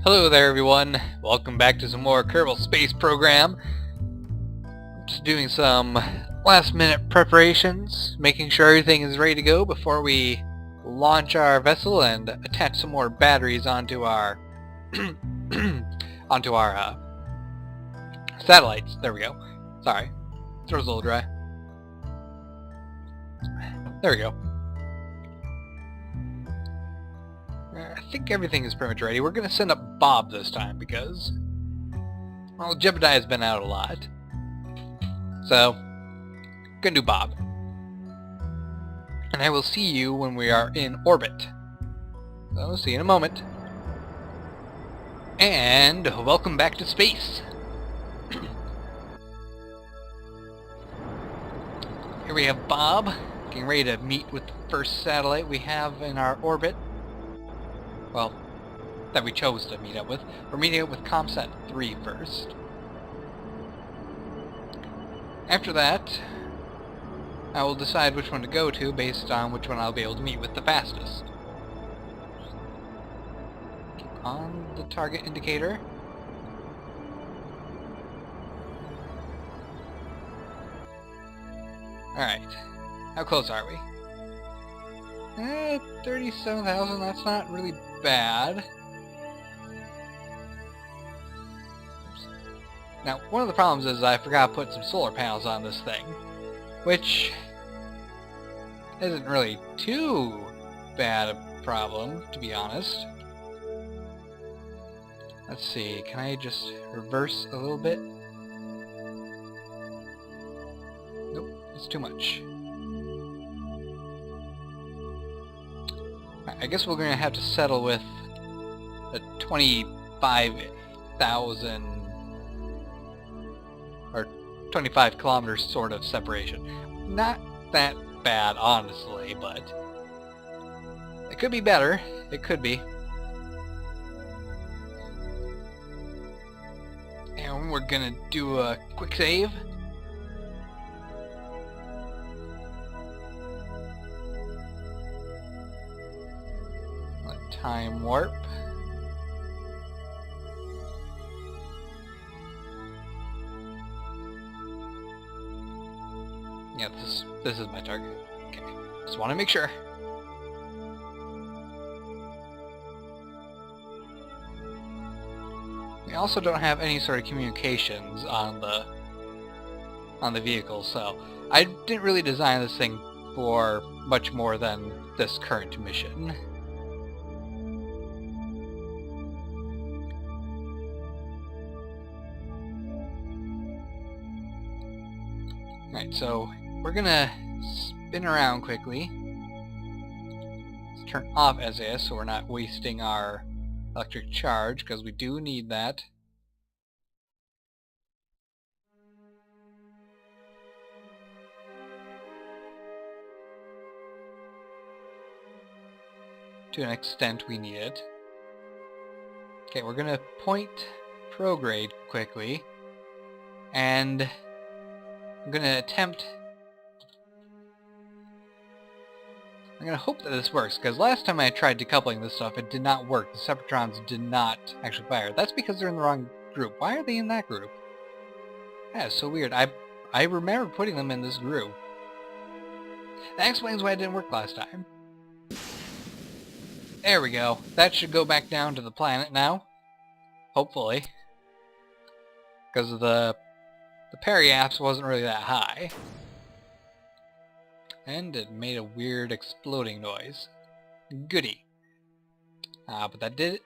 Hello there everyone, welcome back to some more Kerbal Space Program. Just doing some last minute preparations, making sure everything is ready to go before we launch our vessel and attach some more batteries onto our onto our satellites. There we go. Sorry, throat's a little dry. There we go. I think everything is pretty much ready. We're going to send up Bob this time because, well, Jebediah has been out a lot. So, going to do Bob. And I will see you when we are in orbit. So, see you in a moment. And welcome back to space. Here we have Bob, getting ready to meet with the first satellite we have in our orbit. Well, that we chose to meet up with. We're meeting up with ComSat 3 first. After that, I will decide which one to go to based on which one I'll be able to meet with the fastest. Keep on the target indicator. Alright, how close are we? 37,000, that's not really bad. Oops. Now, one of the problems is I forgot to put some solar panels on this thing, which isn't really too bad a problem, to be honest. Let's see, can I just reverse a little bit? Nope, it's too much. I guess we're going to have to settle with a 25,000 or 25 kilometers sort of separation. Not that bad, honestly, but it could be better. It could be. And we're going to do a quick save. Time warp. Yeah, this is my target. Okay, just want to make sure. We also don't have any sort of communications on the vehicle, so I didn't really design this thing for much more than this current mission. Alright, so we're gonna spin around quickly. Let's turn off SAS so we're not wasting our electric charge, because we do need that. To an extent we need it. Okay, we're gonna point prograde quickly, and I'm going to hope that this works, because last time I tried decoupling this stuff, it did not work. The Separatrons did not actually fire. That's because they're in the wrong group. Why are they in that group? That is so weird. I remember putting them in this group. That explains why it didn't work last time. There we go. That should go back down to the planet now. Hopefully. Because of the periapse wasn't really that high. And it made a weird exploding noise. Goody. But that did it.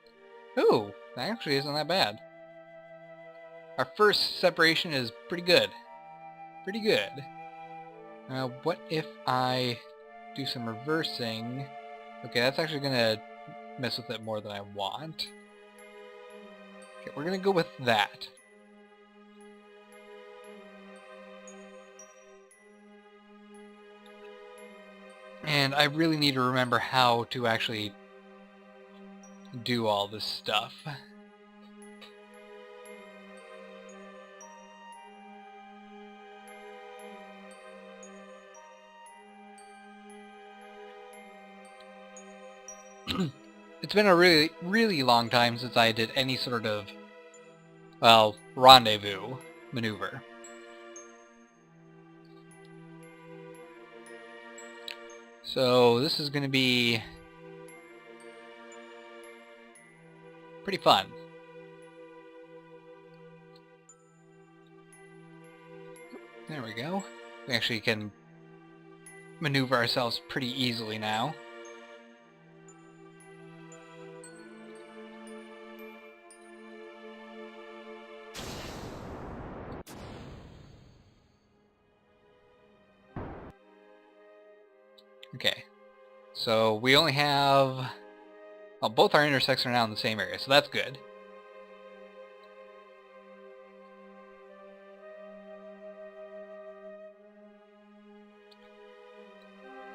Ooh, that actually isn't that bad. Our first separation is pretty good. Pretty good. What if I do some reversing? Okay, that's actually going to mess with it more than I want. Okay, we're going to go with that. And I really need to remember how to actually do all this stuff. It's been a really, really long time since I did any sort of, well, rendezvous maneuver. So this is going to be pretty fun. There we go. We actually can maneuver ourselves pretty easily now. Okay, so we only have... well, both our intersects are now in the same area, so that's good.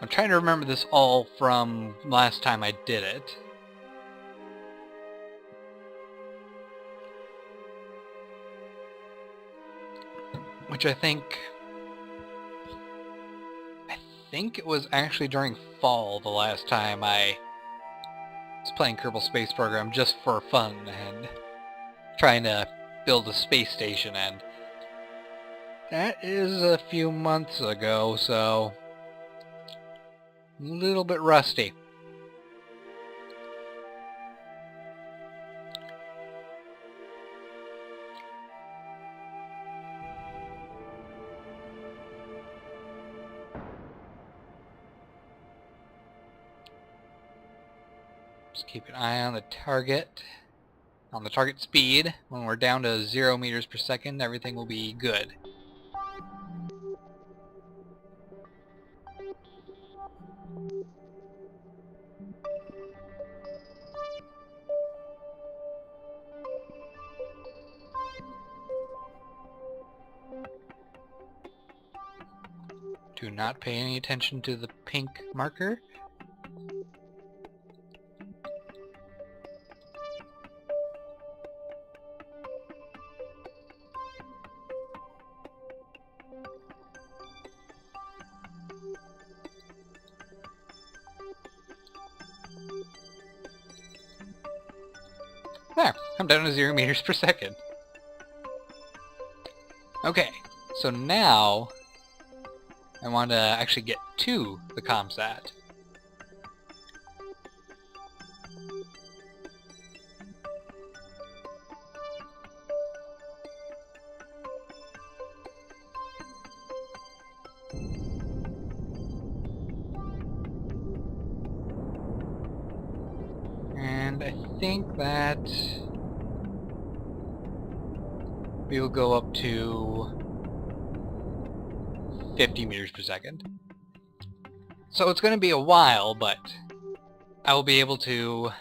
I'm trying to remember this all from last time I did it. Which I think it was actually during fall the last time I was playing Kerbal Space Program just for fun and trying to build a space station, and that is a few months ago, so a little bit rusty. Just keep an eye on the target speed. When we're down to 0 meters per second, everything will be good. Do not pay any attention to the pink marker. There, I'm down to 0 meters per second. Okay, so now I want to actually get to the ComSat. And I think that we will go up to 50 meters per second. So it's going to be a while, but I will be able to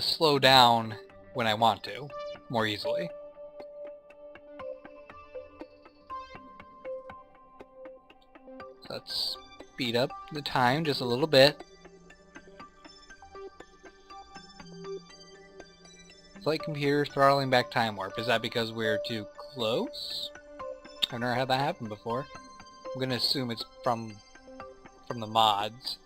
slow down when I want to, more easily. So let's speed up the time just a little bit. Flight computer throttling back time warp. Is that because we're too close? I've never had that happen before. I'm gonna assume it's from the mods.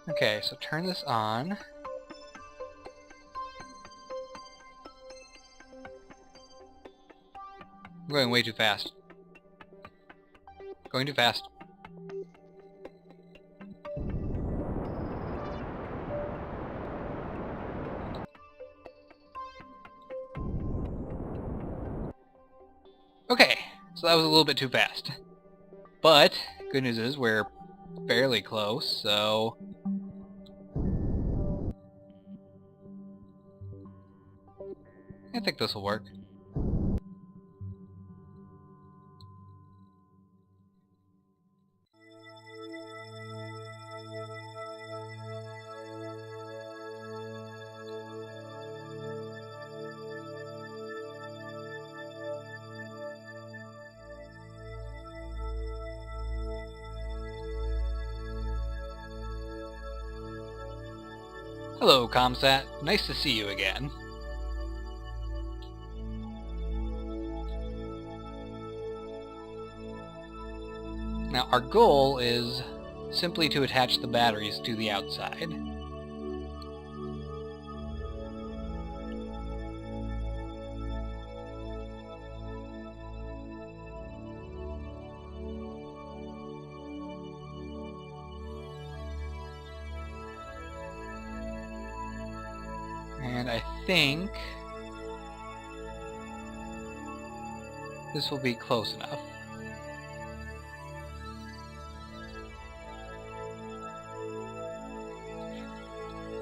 Okay, so turn this on. I'm going way too fast. Going too fast. Okay, so that was a little bit too fast. But, good news is we're fairly close, so... I think this will work. Hello, ComSat. Nice to see you again. Now our goal is simply to attach the batteries to the outside. And I think this will be close enough.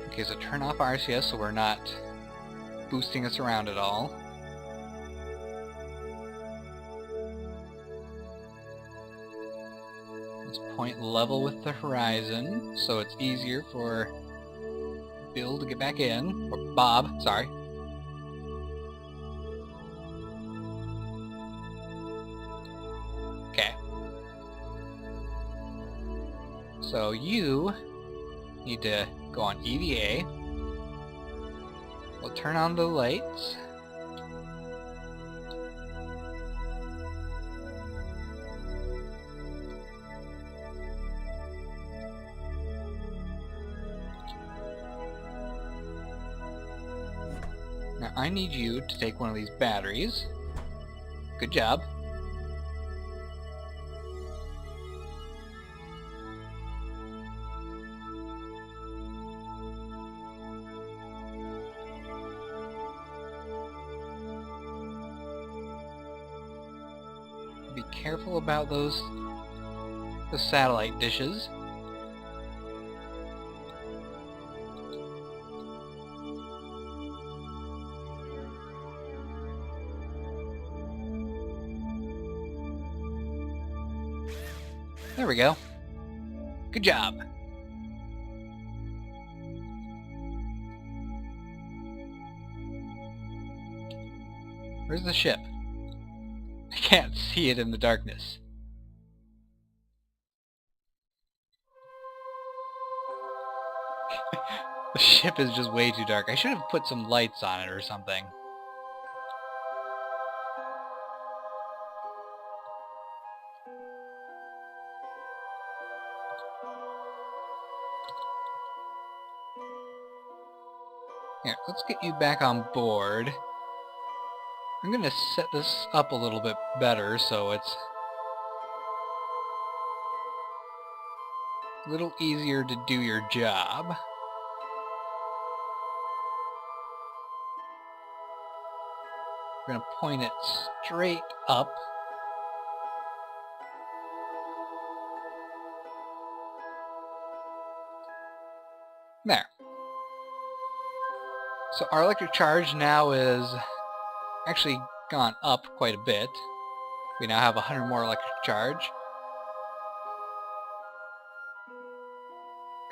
Okay, so turn off RCS so we're not boosting us around at all. Let's point level with the horizon so it's easier for Bill to get back in. Or Bob, sorry. Okay. So you need to go on EVA. We'll turn on the lights. Now I need you to take one of these batteries. Good job. Be careful about the satellite dishes. There we go. Good job. Where's the ship? I can't see it in the darkness. The ship is just way too dark. I should have put some lights on it or something. Here, let's get you back on board. I'm gonna set this up a little bit better so it's a little easier to do your job. We're gonna point it straight up. There. So our electric charge now is actually gone up quite a bit. We now have 100 more electric charge.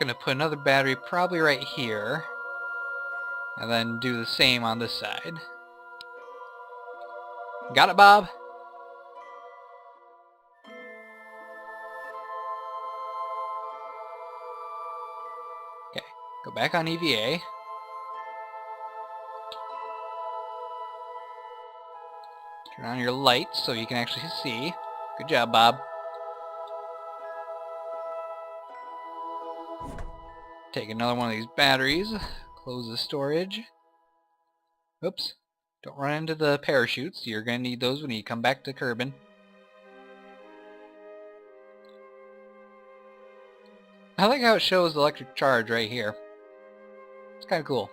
Gonna put another battery probably right here, and then do the same on this side. Got it, Bob? Okay, go back on EVA. Turn on your lights so you can actually see. Good job, Bob. Take another one of these batteries. Close the storage. Oops. Don't run into the parachutes. You're going to need those when you come back to Kerbin. I like how it shows the electric charge right here. It's kind of cool.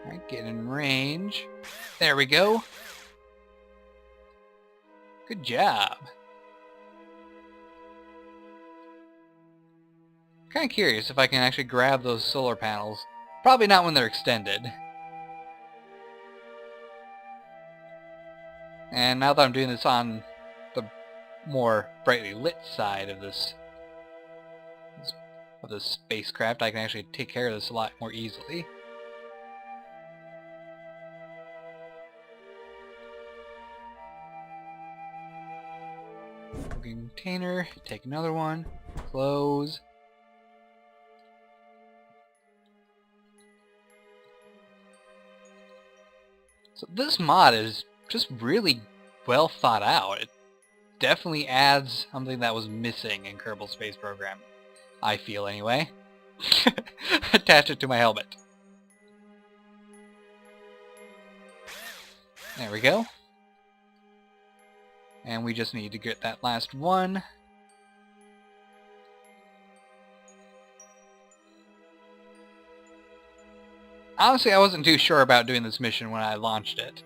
Alright, get in range. There we go. Good job. Kind of curious if I can actually grab those solar panels. Probably not when they're extended. And now that I'm doing this on the more brightly lit side of this spacecraft, I can actually take care of this a lot more easily. Container, take another one, close. So this mod is just really well thought out. It definitely adds something that was missing in Kerbal Space Program. I feel anyway. Attach it to my helmet. There we go. And we just need to get that last one. Honestly, I wasn't too sure about doing this mission when I launched it.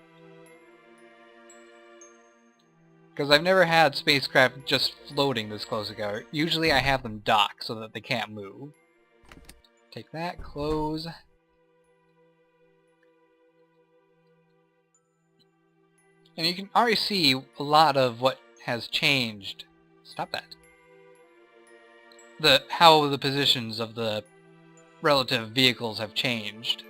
Because I've never had spacecraft just floating this close together. Usually I have them dock so that they can't move. Take that, close. And you can already see a lot of what has changed. Stop that. How the positions of the relative vehicles have changed.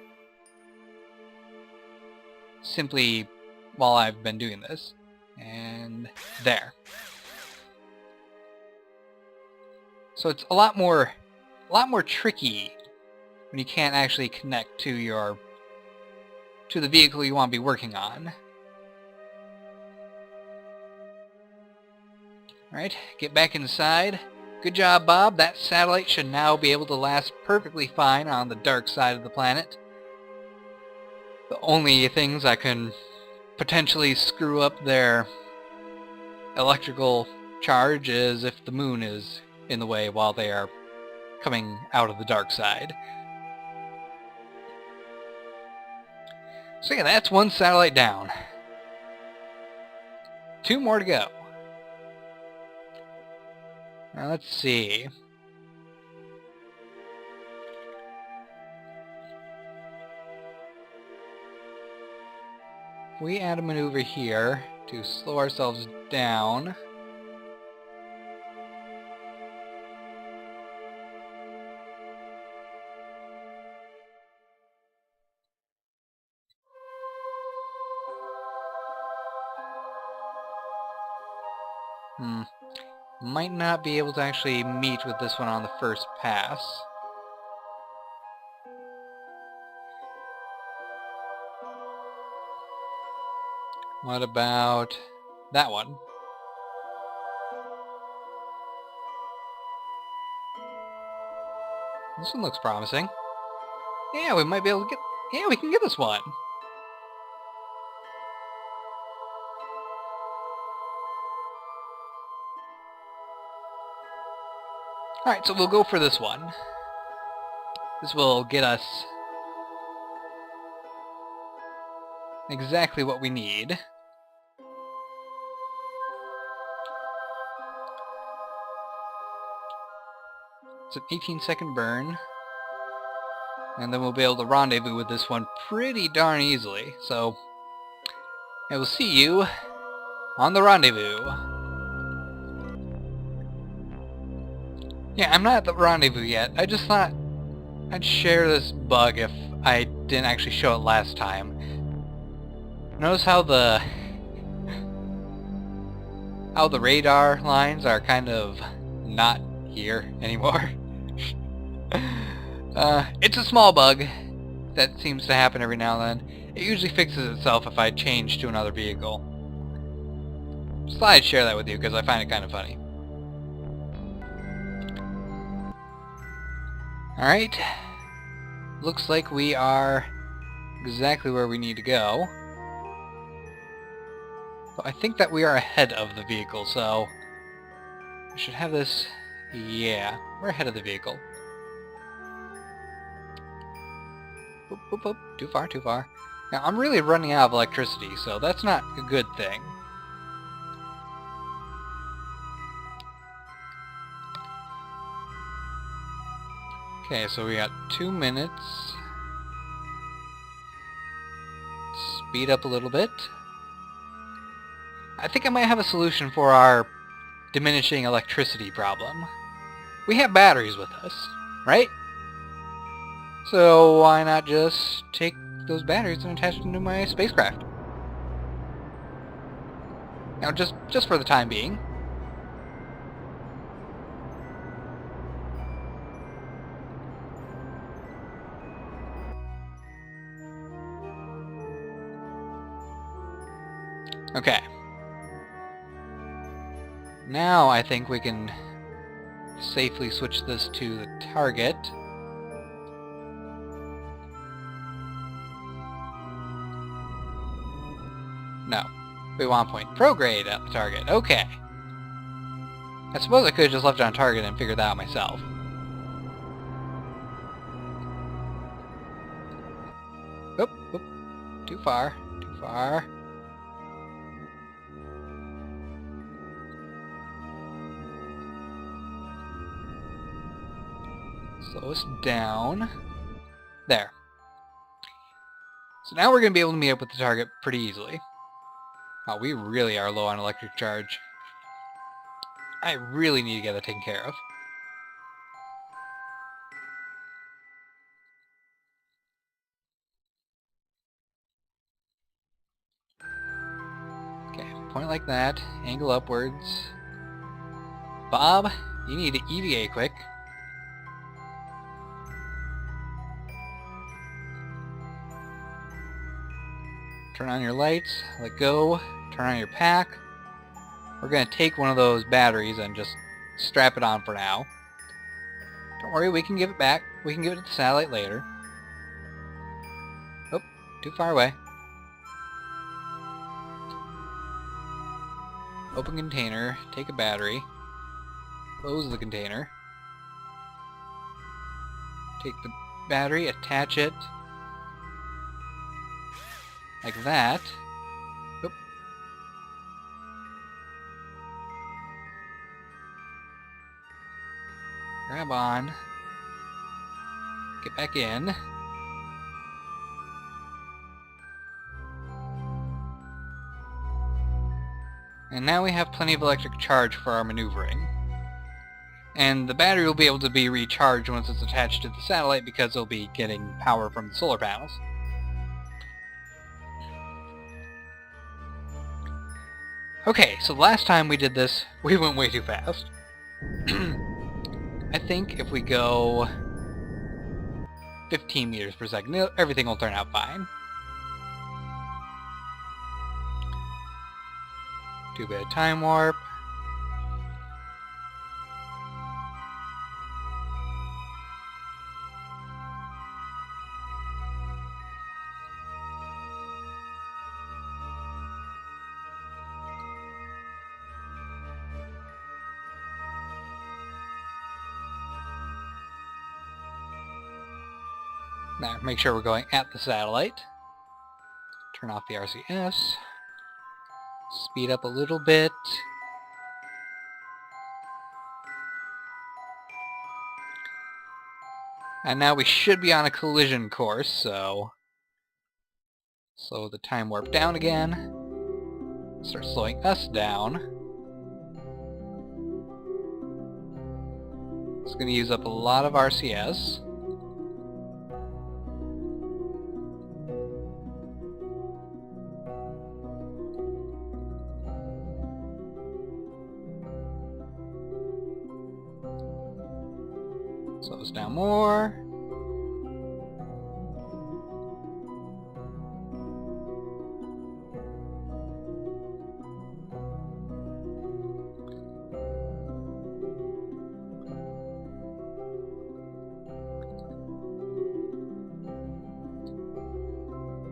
Simply while I've been doing this. And there. So it's a lot more tricky when you can't actually connect to the vehicle you want to be working on. Alright, get back inside. Good job, Bob. That satellite should now be able to last perfectly fine on the dark side of the planet. The only things that can potentially screw up their electrical charge is if the moon is in the way while they are coming out of the dark side. So yeah, that's one satellite down. 2 more to go. Now let's see. If we add a maneuver here to slow ourselves down. Might not be able to actually meet with this one on the first pass. What about that one? This one looks promising. Yeah, we might be able to get... Yeah, we can get this one! Alright, so we'll go for this one. This will get us exactly what we need. It's an 18-second burn. And then we'll be able to rendezvous with this one pretty darn easily. So, I will see you on the rendezvous. Yeah, I'm not at the rendezvous yet. I just thought I'd share this bug if I didn't actually show it last time. Notice how the radar lines are kind of not here anymore. It's a small bug that seems to happen every now and then. It usually fixes itself if I change to another vehicle. Just thought I'd share that with you because I find it kind of funny. Alright. Looks like we are exactly where we need to go. So I think that we are ahead of the vehicle, so we should have this... Yeah, we're ahead of the vehicle. Oop, oop, oop. Too far, too far. Now, I'm really running out of electricity, so that's not a good thing. Okay, so we got 2 minutes. Speed up a little bit. I think I might have a solution for our diminishing electricity problem. We have batteries with us, right? So why not just take those batteries and attach them to my spacecraft? Now, just for the time being. Okay. Now I think we can safely switch this to the target. No. We want point prograde at the target. Okay. I suppose I could have just left it on target and figured that out myself. Oop, oop. Too far. Too far. Slow us down. There. So now we're going to be able to meet up with the target pretty easily. Oh, we really are low on electric charge. I really need to get that taken care of. Okay, point like that, angle upwards. Bob, you need to EVA quick. Turn on your lights, let go, turn on your pack. We're going to take one of those batteries and just strap it on for now. Don't worry, we can give it back. We can give it to the satellite later. Oh, too far away. Open container, take a battery, close the container, take the battery, attach it, like that. Oop. Grab on, get back in. And now we have plenty of electric charge for our maneuvering. And the battery will be able to be recharged once it's attached to the satellite because it'll be getting power from the solar panels. Okay, so the last time we did this, we went way too fast. I think if we go 15 meters per second, everything will turn out fine. Do a bit of time warp. Now make sure we're going at the satellite. Turn off the RCS. Speed up a little bit. And now we should be on a collision course, so slow the time warp down again. Start slowing us down. It's going to use up a lot of RCS. Slow us down more.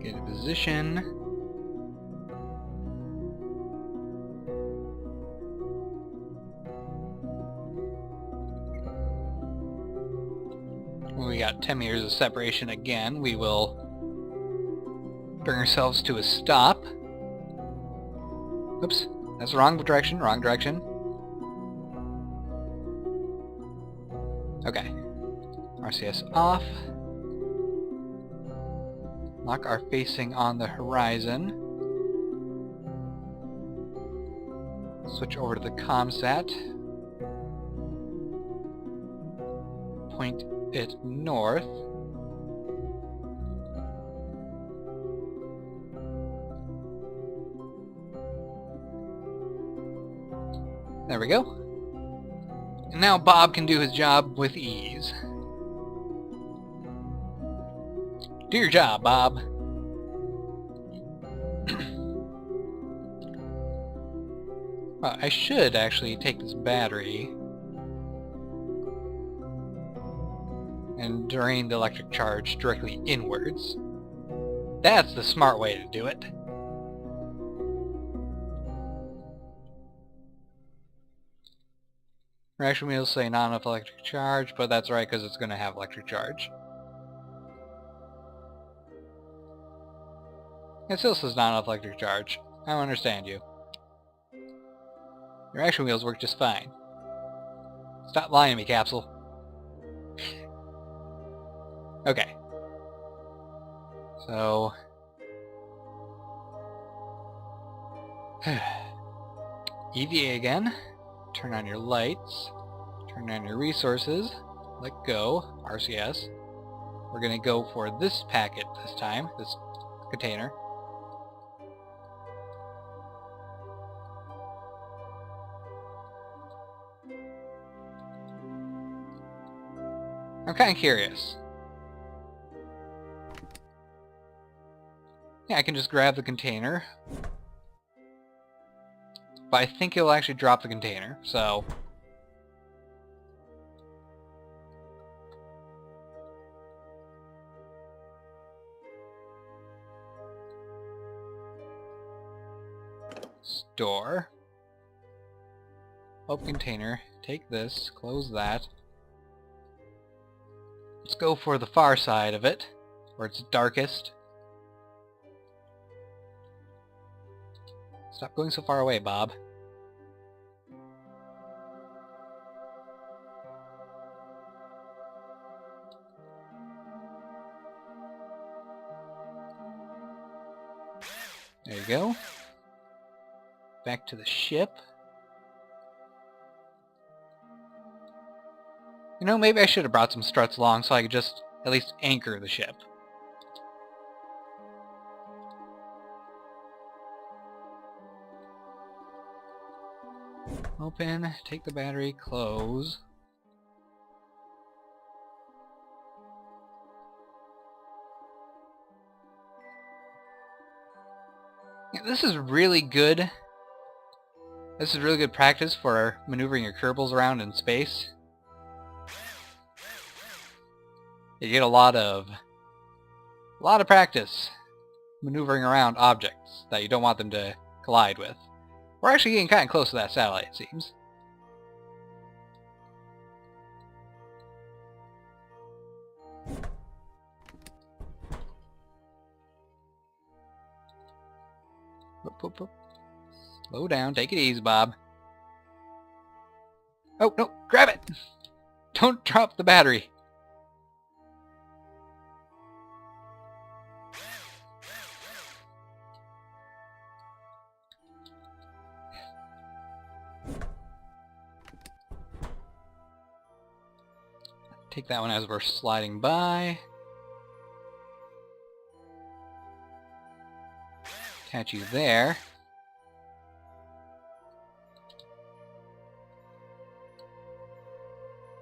Get a position. When we got 10 meters of separation again, we will bring ourselves to a stop. Oops, that's the wrong direction, wrong direction. Okay. RCS off. Lock our facing on the horizon. Switch over to the ComSat. Point it north. There we go. And now Bob can do his job with ease. Do your job, Bob. Well, I should actually take this battery and drain the electric charge directly inwards. That's the smart way to do it. Reaction wheels say not enough electric charge, but that's right because it's going to have electric charge. It still says not enough electric charge. I don't understand you. Your action wheels work just fine. Stop lying to me, Capsule. Okay. So... EVA again. Turn on your lights. Turn on your resources. Let go. RCS. We're going to go for this packet this time. This container. I'm kind of curious. Yeah, I can just grab the container. But I think it'll actually drop the container, so... Store. Open container. Take this. Close that. Let's go for the far side of it, where it's darkest. Stop going so far away, Bob. There you go. Back to the ship. You know, maybe I should have brought some struts along so I could just at least anchor the ship. Open, take the battery, close. Yeah, this is really good. This is really good practice for maneuvering your Kerbals around in space. You get a lot of practice maneuvering around objects that you don't want them to collide with. We're actually getting kind of close to that satellite, it seems. Whoop, whoop, whoop. Slow down, take it easy, Bob. Oh, no, grab it! Don't drop the battery. Take that one as we're sliding by. Attach you there.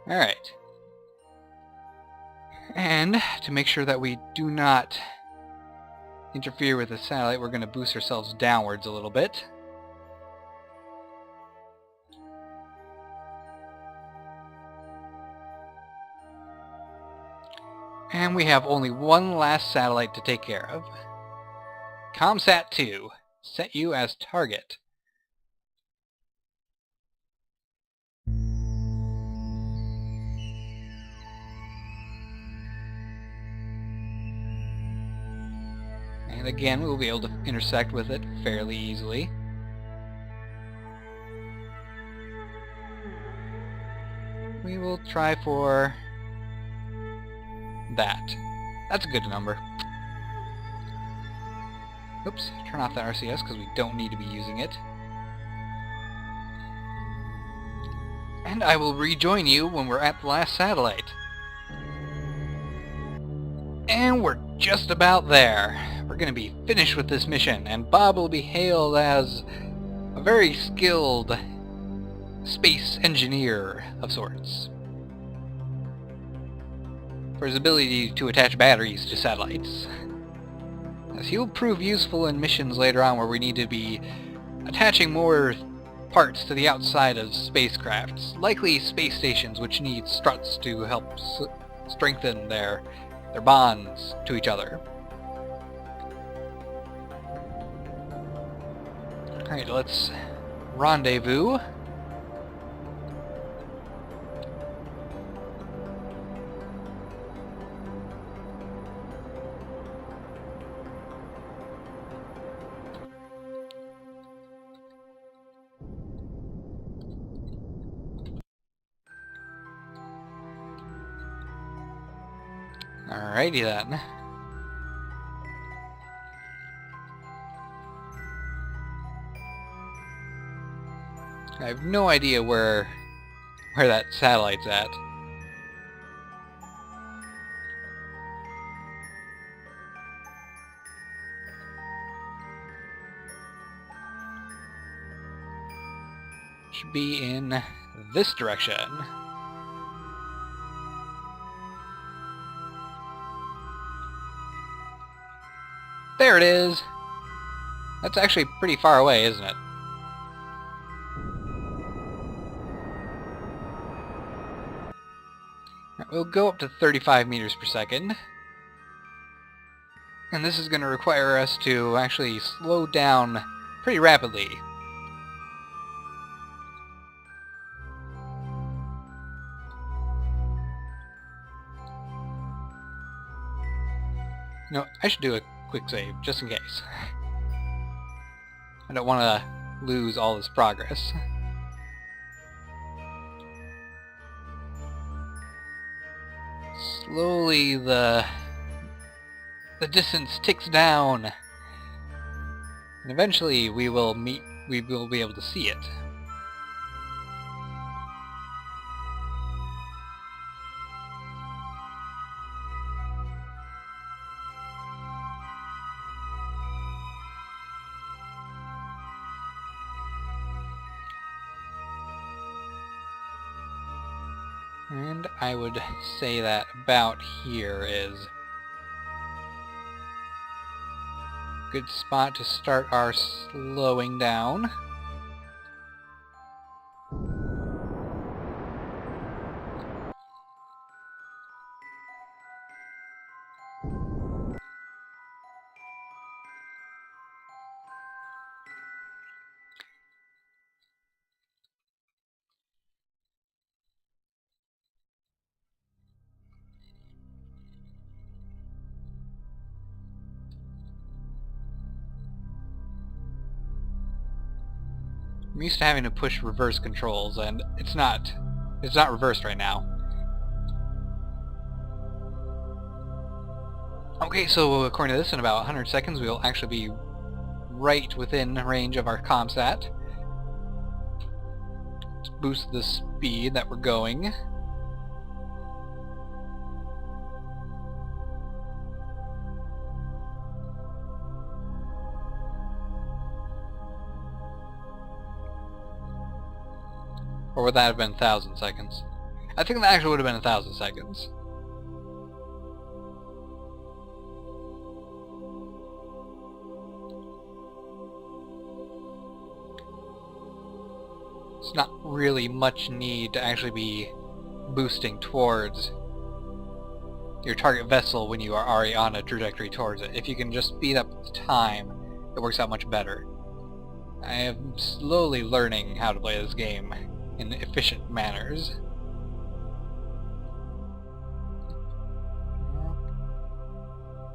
Alright. And to make sure that we do not interfere with the satellite, we're going to boost ourselves downwards a little bit. And we have only one last satellite to take care of. ComSat 2. Set you as target. And again, we'll be able to intersect with it fairly easily. We will try for that. That's a good number. Oops, turn off that RCS because we don't need to be using it. And I will rejoin you when we're at the last satellite. And we're just about there. We're going to be finished with this mission, and Bob will be hailed as a very skilled space engineer of sorts for his ability to attach batteries to satellites. As he'll prove useful in missions later on where we need to be attaching more parts to the outside of spacecrafts, likely space stations which need struts to help strengthen their bonds to each other. Alright, let's rendezvous. Alrighty then. I have no idea where that satellite's at. Should be in this direction. There it is! That's actually pretty far away, isn't it? We'll go up to 35 meters per second. And this is going to require us to actually slow down pretty rapidly. No, I should do a quick save, just in case. I don't want to lose all this progress. Slowly the distance ticks down. And eventually we will be able to see it. And I would say that about here is a good spot to start our slowing down. I'm used to having to push reverse controls, and it's not reversed right now. Okay, so according to this, in about 100 seconds we will actually be right within range of our comsat. Let's boost the speed that we're going. Or would that have been 1,000 seconds? I think that actually would have been 1,000 seconds. It's not really much need to actually be boosting towards your target vessel when you are already on a trajectory towards it. If you can just speed up the time, it works out much better. I am slowly learning how to play this game in efficient manners.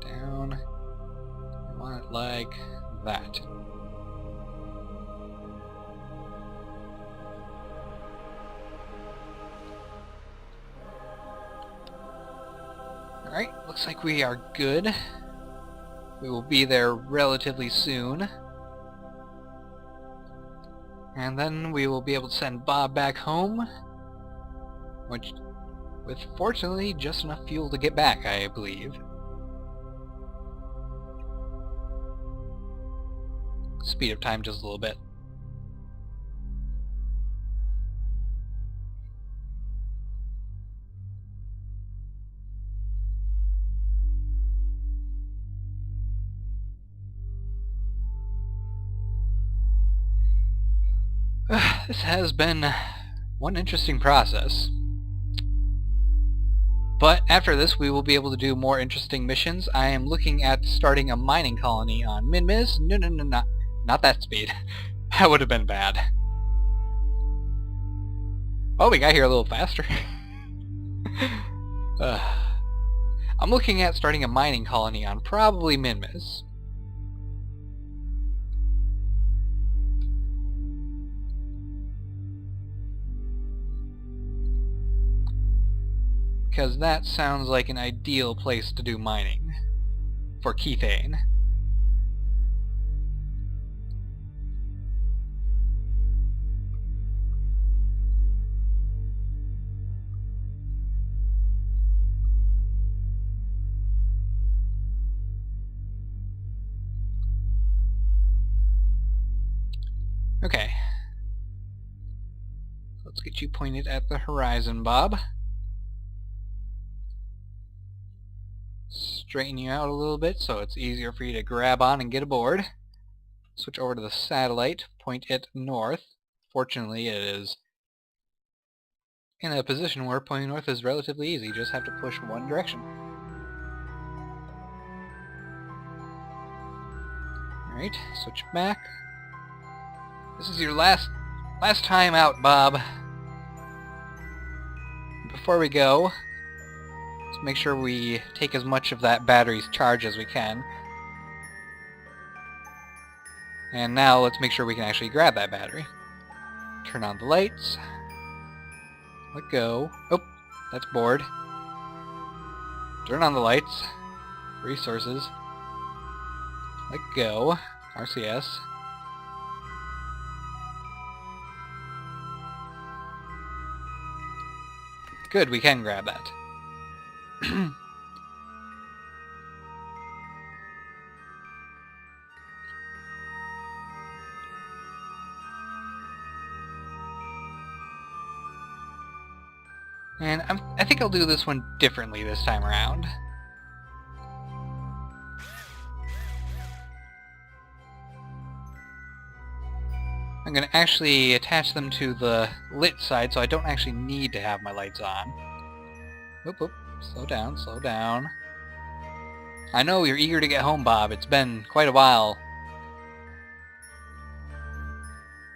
Down. I want it like that. Alright, looks like we are good. We will be there relatively soon. And then we will be able to send Bob back home, which, with fortunately just enough fuel to get back, I believe. Speed up time just a little bit. This has been one interesting process. But after this, we will be able to do more interesting missions. I am looking at starting a mining colony on Minmiz. No, not that speed. That would have been bad. Oh, we got here a little faster. I'm looking at starting a mining colony on probably Minmiz. Because that sounds like an ideal place to do mining for Kethane. Okay. Let's get you pointed at the horizon, Bob. Straighten you out a little bit so it's easier for you to grab on and get aboard. Switch over to the satellite, point it north. Fortunately, it is in a position where pointing north is relatively easy. You just have to push one direction. Alright, switch back. This is your last time out, Bob. Before we go, let's make sure we take as much of that battery's charge as we can. And now let's make sure we can actually grab that battery. Turn on the lights. Let go. Oh, that's bored. Turn on the lights. Resources. Let go. RCS. Good, we can grab that. And I think I'll do this one differently this time around. I'm going to actually attach them to the lit side so I don't actually need to have my lights on. Whoop, whoop. Slow down, slow down. I know you're eager to get home, Bob. It's been quite a while.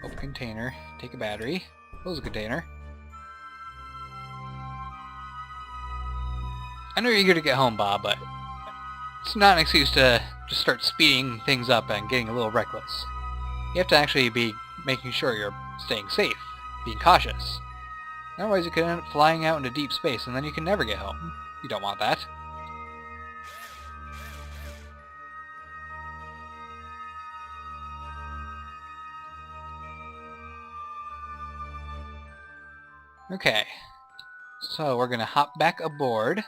Open container. Take a battery. Close the container. I know you're eager to get home, Bob, but it's not an excuse to just start speeding things up and getting a little reckless. You have to actually be making sure you're staying safe, being cautious. Otherwise you could end up flying out into deep space and then you can never get home. You don't want that. Okay, so we're gonna hop back aboard.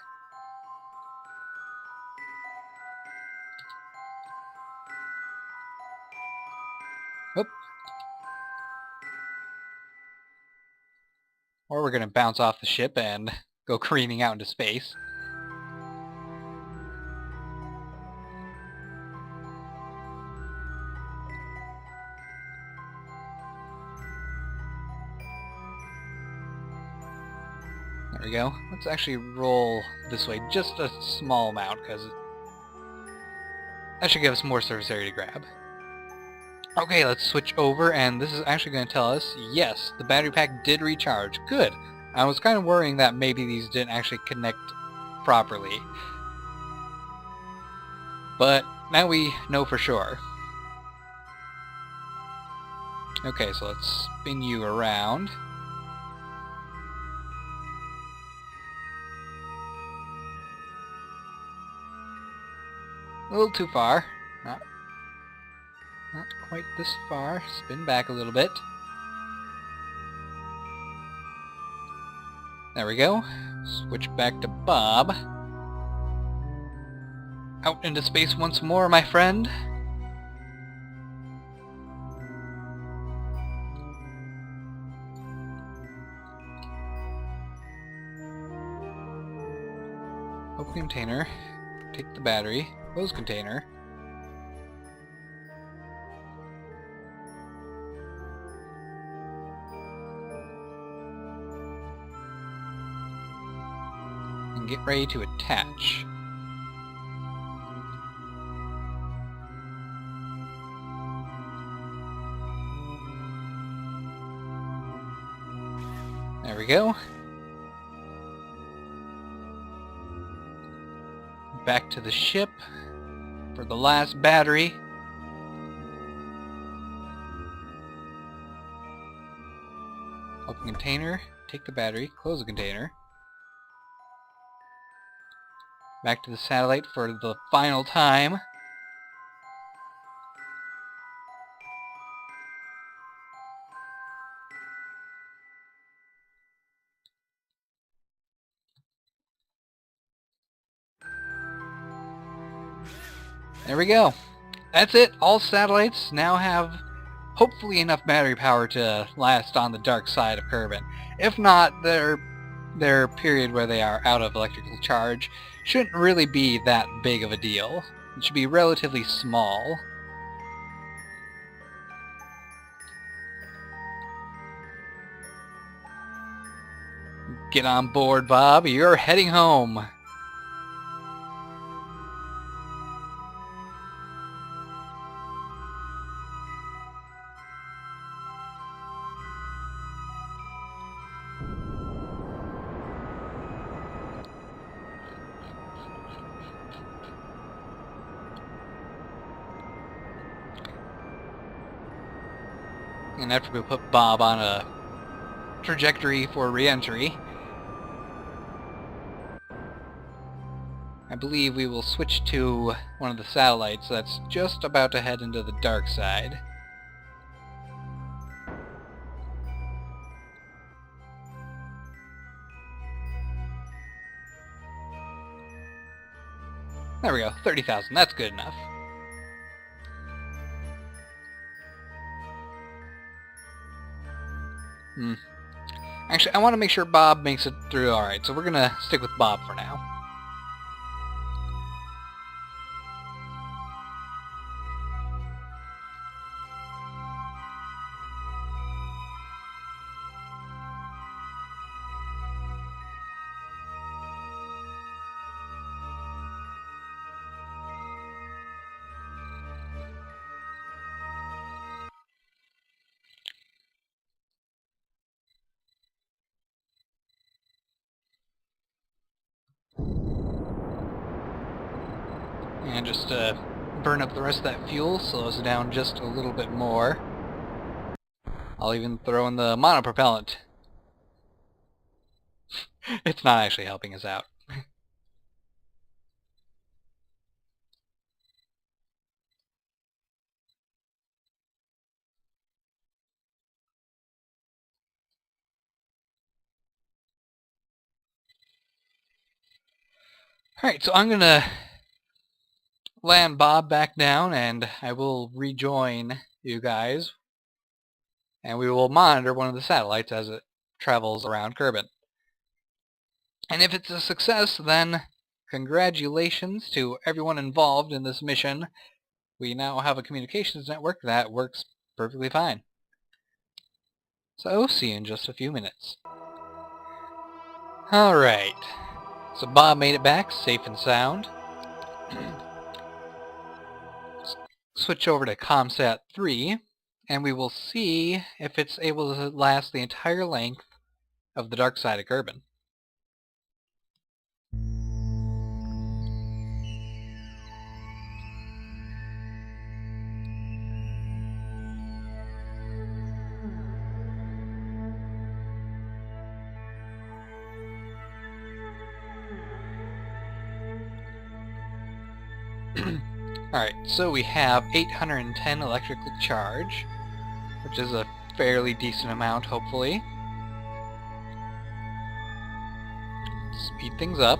Oop. Or we're gonna bounce off the ship and go careening out into space. There we go. Let's actually roll this way just a small amount, because that should give us more surface area to grab. Okay, let's switch over, and this is actually going to tell us, yes, the battery pack did recharge. Good! I was kind of worrying that maybe these didn't actually connect properly. But now we know for sure. Okay, so let's spin you around. A little too far. Not quite this far. Spin back a little bit. There we go. Switch back to Bob. Out into space once more, my friend. Open container. Take the battery. Close container. and get ready to attach. There we go. Back to the ship for the last battery. Open container, take the battery, close the container. Back to the satellite for the final time. There we go. That's it. All satellites now have hopefully enough battery power to last on the dark side of Kerbin. If not, their period where they are out of electrical charge shouldn't really be that big of a deal. It should be relatively small. Get on board, Bob. You're heading home. And after we put Bob on a trajectory for re-entry, I believe we will switch to one of the satellites that's just about to head into the dark side. There we go, 30,000, that's good enough. Actually, I want to make sure Bob makes it through alright, so we're going to stick with Bob for now. And just burn up the rest of that fuel, slows it down just a little bit more. I'll even throw in the monopropellant. It's not actually helping us out. Alright, so I'm gonna land Bob back down and I will rejoin you guys. And we will monitor one of the satellites as it travels around Kerbin. And if it's a success, then congratulations to everyone involved in this mission. We now have a communications network that works perfectly fine. So, see you in just a few minutes. Alright, so Bob made it back, safe and sound. Switch over to ComSat 3, and we will see if it's able to last the entire length of the dark side of Kerbin. Alright, so we have 810 electrical charge, which is a fairly decent amount, hopefully. Speed things up.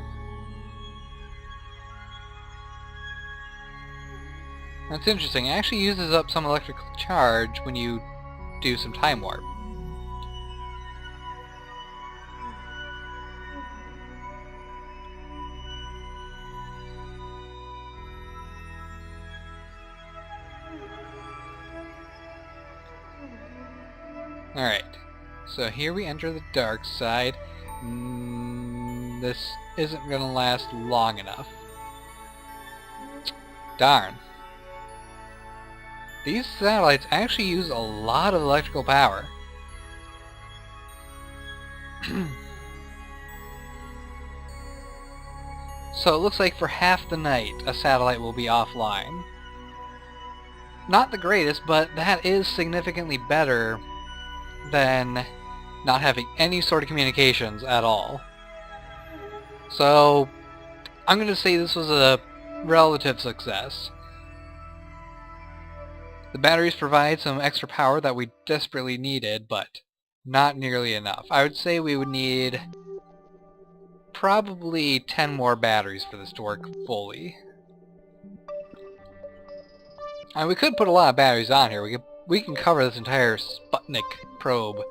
That's interesting, it actually uses up some electrical charge when you do some time warp. Alright, so here we enter the dark side. This isn't going to last long enough. Darn. These satellites actually use a lot of electrical power. So it looks like for half the night a satellite will be offline. Not the greatest, but that is significantly better than not having any sort of communications at all. So I'm going to say this was a relative success. The batteries provide some extra power that we desperately needed, but not nearly enough. I would say we would need probably 10 more batteries for this to work fully. And we could put a lot of batteries on here. We can cover this entire Sputnik probe,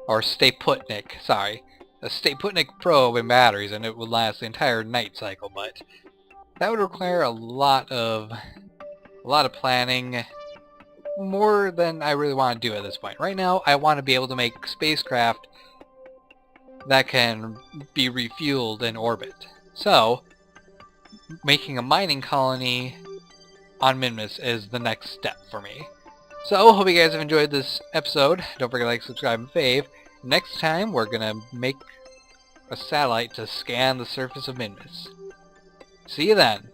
or Stay-Putnik, sorry. A Stay-Putnik probe in batteries, and it would last the entire night cycle, but that would require a lot of planning, more than I really want to do at this point. Right now, I want to be able to make spacecraft that can be refueled in orbit. So, making a mining colony on Minmus is the next step for me. So, hope you guys have enjoyed this episode. Don't forget to like, subscribe, and fave. Next time, we're gonna make a satellite to scan the surface of Minmus. See you then!